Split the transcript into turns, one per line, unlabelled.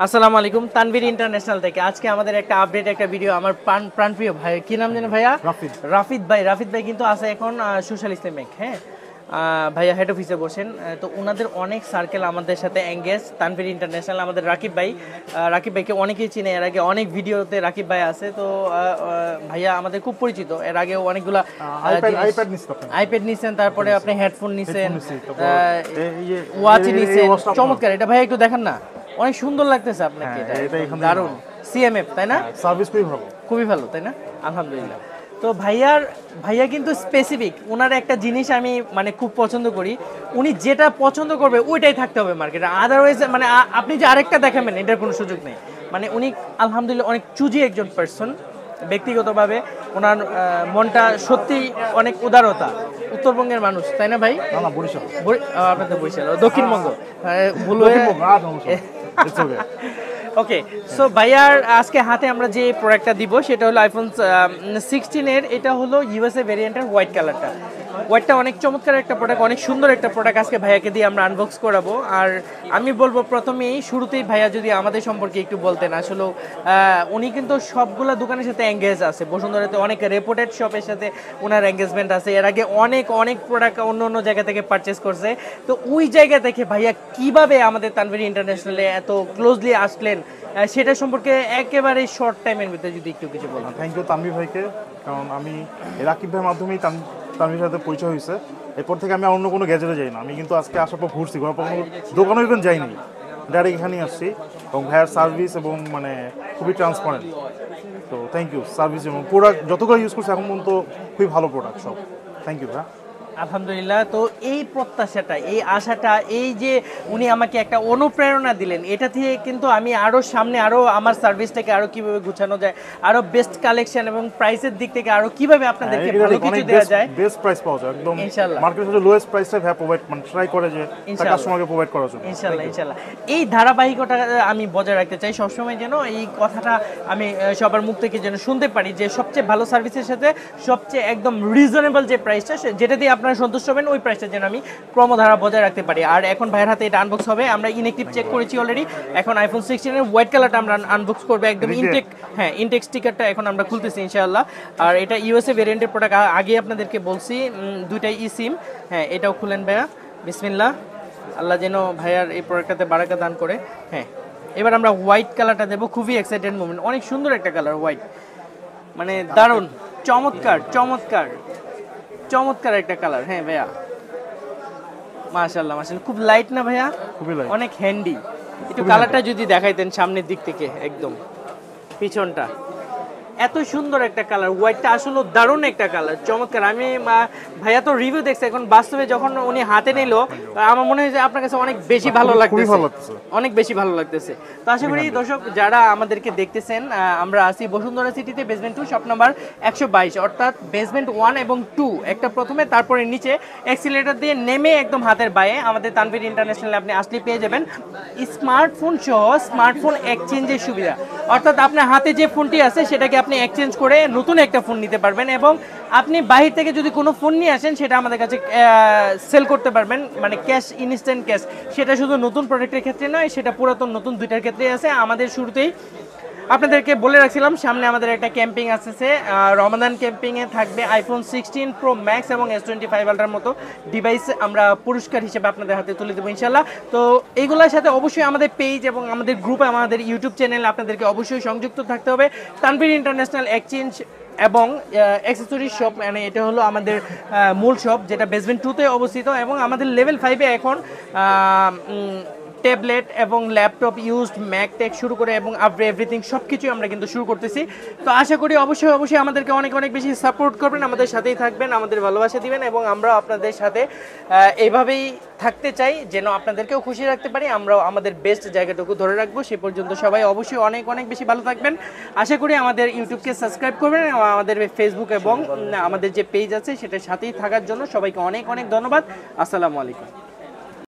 আসসালামু আলাইকুম, তানভীর ইন্টারন্যাশনাল থেকে আজকে আমাদের একটা আপডেট, একটা ভিডিও। আমার প্রাণপ্রিয় ভাই, কি নাম জানেন ভাইয়া? রাফিদ ভাই কিন্তু আছে এখন সোশ্যাল ইসলামিক। হ্যাঁ, ভাইয়া হেড অফিসে বসেন। তো ওনাদের অনেক সার্কেল আমাদের সাথে এঙ্গেজ। তানভীর ইন্টারন্যাশনাল আমাদের রাকিব ভাইকে অনেকেই চিনে, এর আগে অনেক ভিডিওতে রাকিব ভাই আছে। তো ভাইয়া আমাদের খুব পরিচিত, এর আগে অনেকগুলা আইপ্যাড নিছেন, তারপরে আপনি হেডফোন নিছেন, ওয়াচ নিছেন। চমৎকার, এটা ভাইয়া একটু দেখেন না, অনেক সুন্দর লাগতেছে আপনাকে, এটা দারুণ। সিএমএফ তাই না?
সার্ভিস
খুবই ভালো তাই না? আলহামদুলিল্লাহ। তো ভাইয়া কিন্তু স্পেসিফিক, ওনার একটা জিনিস আমি মানে খুব পছন্দ করি, উনি যেটা পছন্দ করবে ওইটাই থাকতে হবে মার্কেটে। আদারওয়াইজ মানে আপনি যে আরেকটা দেখাবেন এটার কোনো সুযোগ নেই। মানে উনি আলহামদুলিল্লাহ অনেক চুজি একজন পার্সন। ব্যক্তিগতভাবে ওনার মনটা সত্যি অনেক উদারতা। উত্তরবঙ্গের মানুষ তাই না ভাই? আপনাদের বরিশাল, দক্ষিণবঙ্গ ভুল হয়ে। ওকে, সো ভাইয়ার আজকে হাতে আমরা যে প্রোডাক্টটা দিব সেটা হলো আইফোন 16 এর, এটা হলো ইউএসএ ভেরিয়েন্টের হোয়াইট কালারটা। হোয়াইটটা অনেক চমৎকার একটা প্রোডাক্ট, অনেক সুন্দর একটা প্রোডাক্ট। আজকে ভাইয়াকে দিয়ে আমরা আনবক্স করাবো। আর আমি বলবো প্রথমেই শুরুতেই ভাইয়া যদি আমাদের সম্পর্কে একটু বলতেন। আসলে উনি কিন্তু সবগুলা দোকানের সাথে এঙ্গেজ আছে, বসুন্ধরাতে অনেক রেপুটেড শপের সাথে ওনার এঙ্গেজমেন্ট আছে। এর আগে অনেক প্রোডাক্ট অন্য জায়গা থেকে পারচেস করছে। তো ওই জায়গা থেকে ভাইয়া কিভাবে আমাদের তানভীর ইন্টারন্যাশনালে এত ক্লোজলি আসলেন সেটা সম্পর্কে একেবারে শর্ট টাইমের ভিতরে যদি একটু কিছু বলেন।
থ্যাংক ইউ তানভীর ভাইকে, কারণ আমি রাকিব ভাইয়ের মাধ্যমেই তানভীর সাথে পরিচয় হয়েছে। এরপর থেকে আমি অন্য কোনো গ্যাজেটে যাই না। আমি কিন্তু আজকে আসার পর ঘুরছি, ঘোরার পর কোনো দোকানে ইভেন যাইনি, ডাইরেক্ট এখানেই আসছি। এবং ভাইয়ার সার্ভিস এবং মানে খুবই ট্রান্সপারেন্ট। তো থ্যাংক ইউ সার্ভিস এবং প্রোডাক্ট যতগুলো ইউজ করছি এখন পর্যন্ত খুবই ভালো প্রোডাক্ট সব। থ্যাংক ইউ ভাই।
আলহামদুলিল্লাহ। তো এই প্রত্যাশাটা, এই আশাটা, এই যে উনি আমাকে একটা অনুপ্রেরণা দিলেন, এটা থেকে কিন্তু আমি আরো সামনে আরো আমার সার্ভিসটাকে আরো কিভাবে গুছানো যায়, আরো বেস্ট কালেকশন এবং প্রাইসের দিক থেকে আরো কিভাবে আপনাদেরকে ভালো কিছু দেওয়া যায়,
বেস্ট প্রাইস পাওয়া যায় একদম
ইনশাআল্লাহ।
মার্কেটের সাথে লোয়েস্ট প্রাইসে ভাই প্রোভাইড মানে ট্রাই করে যে কাস্টমারকে প্রোভাইড করার জন্য।
ইনশাআল্লাহ এই ধারাবাহিকতা আমি বজায় রাখতে চাই সবসময়, যেন এই কথাটা আমি সবার মুখ থেকে যেন শুনতে পারি যে সবচেয়ে ভালো সার্ভিসের সাথে সবচেয়ে একদম রিজনেবল যে প্রাইসটা, যেটা দিয়ে আপনারা সন্তুষ্ট হবেন, ওই প্রাইসটা যেন আমি ক্রমধারা বজায় রাখতে পারি। আর এখন ভাইয়ের হাতে এটা আনবক্স হবে। আমরা ইনঅ্যাক্টিভ চেক করেছি অলরেডি। এখন আইফোন 16 এর হোয়াইট কালারটা আমরা আনবক্স করবো একদম ইনটেক। হ্যাঁ, ইনটেক স্টিকারটা এখন আমরা খুলতেছি ইনশাআল্লাহ। আর এটা ইউএসএ ভেরিয়েন্টের প্রোডাক্ট, আগে আপনাদেরকে বলছি দুইটাই ই সিম। হ্যাঁ, এটাও খুলেন ভাইয়া, বিসমিল্লাহ। আল্লাহ যেন ভাইয়ার এই প্রোডাক্টটাতে বারাকা দান করে। হ্যাঁ, এবার আমরা হোয়াইট কালারটা দেবো। খুবই এক্সাইটেড মোমেন্ট, অনেক সুন্দর একটা কালার হোয়াইট, মানে দারুণ, চমৎকার একটা কালার। হ্যাঁ ভাইয়া, মাশাআল্লাহ খুব লাইট না ভাইয়া?
খুবই লাইট,
অনেক হ্যান্ডি। একটু কালারটা যদি দেখাইতেন সামনের দিক থেকে, একদম পিছনটা এত সুন্দর একটা কালার। হোয়াইটটা আসলে দারুণ একটা কালার, চমৎকার। আমি ভাইয়া তো রিভিউ দেখছি, এখন বাস্তবে যখন উনি হাতে নিল আমার মনে হয় যে আপনার কাছে অনেক বেশি ভালো লাগতেছে, অনেক বেশি ভালো লাগতেছে। তো আশা করি দর্শক যারা আমাদেরকে দেখতেছেন, আমরা আছি বসুন্ধরা সিটিতে, বেসমেন্ট 2 শপ নাম্বার 122, অর্থাৎ বেসমেন্ট 1 এবং 2 একটা প্রথমে, তারপরে নিচে এক্সিলেটর দিয়ে নেমে একদম হাতের বায়ে আমাদের তানভীর ইন্টারন্যাশনাল আপনি আসলে পেয়ে যাবেন স্মার্টফোন সহ স্মার্টফোন এক্সচেঞ্জের সুবিধা। অর্থাৎ আপনার হাতে যে ফোনটি আছে সেটাকে আপনি এক্সচেঞ্জ করে নতুন একটা ফোন নিতে পারবেন, এবং আপনি বাহির থেকে যদি কোনো ফোন নিয়ে আসেন সেটা আমাদের কাছে সেল করতে পারবেন, মানে ক্যাশ, ইনস্ট্যান্ট ক্যাশ। সেটা শুধু নতুন প্রোডাক্টের ক্ষেত্রে নয়, সেটা পুরাতন নতুন দুইটার ক্ষেত্রেই আছে। আমাদের শুরুতেই আপনাদেরকে বলে রাখছিলাম সামনে আমাদের একটা ক্যাম্পিং আসছে, রমাদান ক্যাম্পিংয়ে থাকবে আইফোন 16 প্রো ম্যাক্স এবং S25 আলট্রার মতো ডিভাইস আমরা পুরস্কার হিসেবে আপনাদের হাতে তুলে দেবো ইনশাল্লাহ। তো এইগুলোর সাথে অবশ্যই আমাদের পেজ এবং আমাদের গ্রুপ, আমাদের ইউটিউব চ্যানেল আপনাদেরকে অবশ্যই সংযুক্ত থাকতে হবে। তানভীর ইন্টারন্যাশনাল এক্সচেঞ্জ এবং অ্যাক্সেসরিজ শপ, মানে এটা হলো আমাদের মূল শপ, যেটা বেসমেন্ট 2-তে অবস্থিত। এবং আমাদের লেভেল 5-এ এখন ট্যাবলেট এবং ল্যাপটপ ইউজড, ম্যাকটেক শুরু করে এবং আফটার এভরিথিং সব কিছুই আমরা কিন্তু শুরু করতেছি। তো আশা করি অবশ্যই আমাদেরকে অনেক বেশি সাপোর্ট করবেন, আমাদের সাথেই থাকবেন, আমাদের ভালোবাসা দিবেন, এবং আমরা আপনাদের সাথে এইভাবেই থাকতে চাই যেন আপনাদেরকেও খুশি রাখতে পারি, আমরাও আমাদের বেস্ট জায়গাটুকু ধরে রাখবো। সে পর্যন্ত সবাই অবশ্যই অনেক বেশি ভালো থাকবেন। আশা করি আমাদের ইউটিউবকে সাবস্ক্রাইব করবেন, এবং আমাদের ফেসবুক এবং আমাদের যে পেজ আছে সেটার সাথেই থাকার জন্য সবাইকে অনেক ধন্যবাদ। আসসালামু আলাইকুম।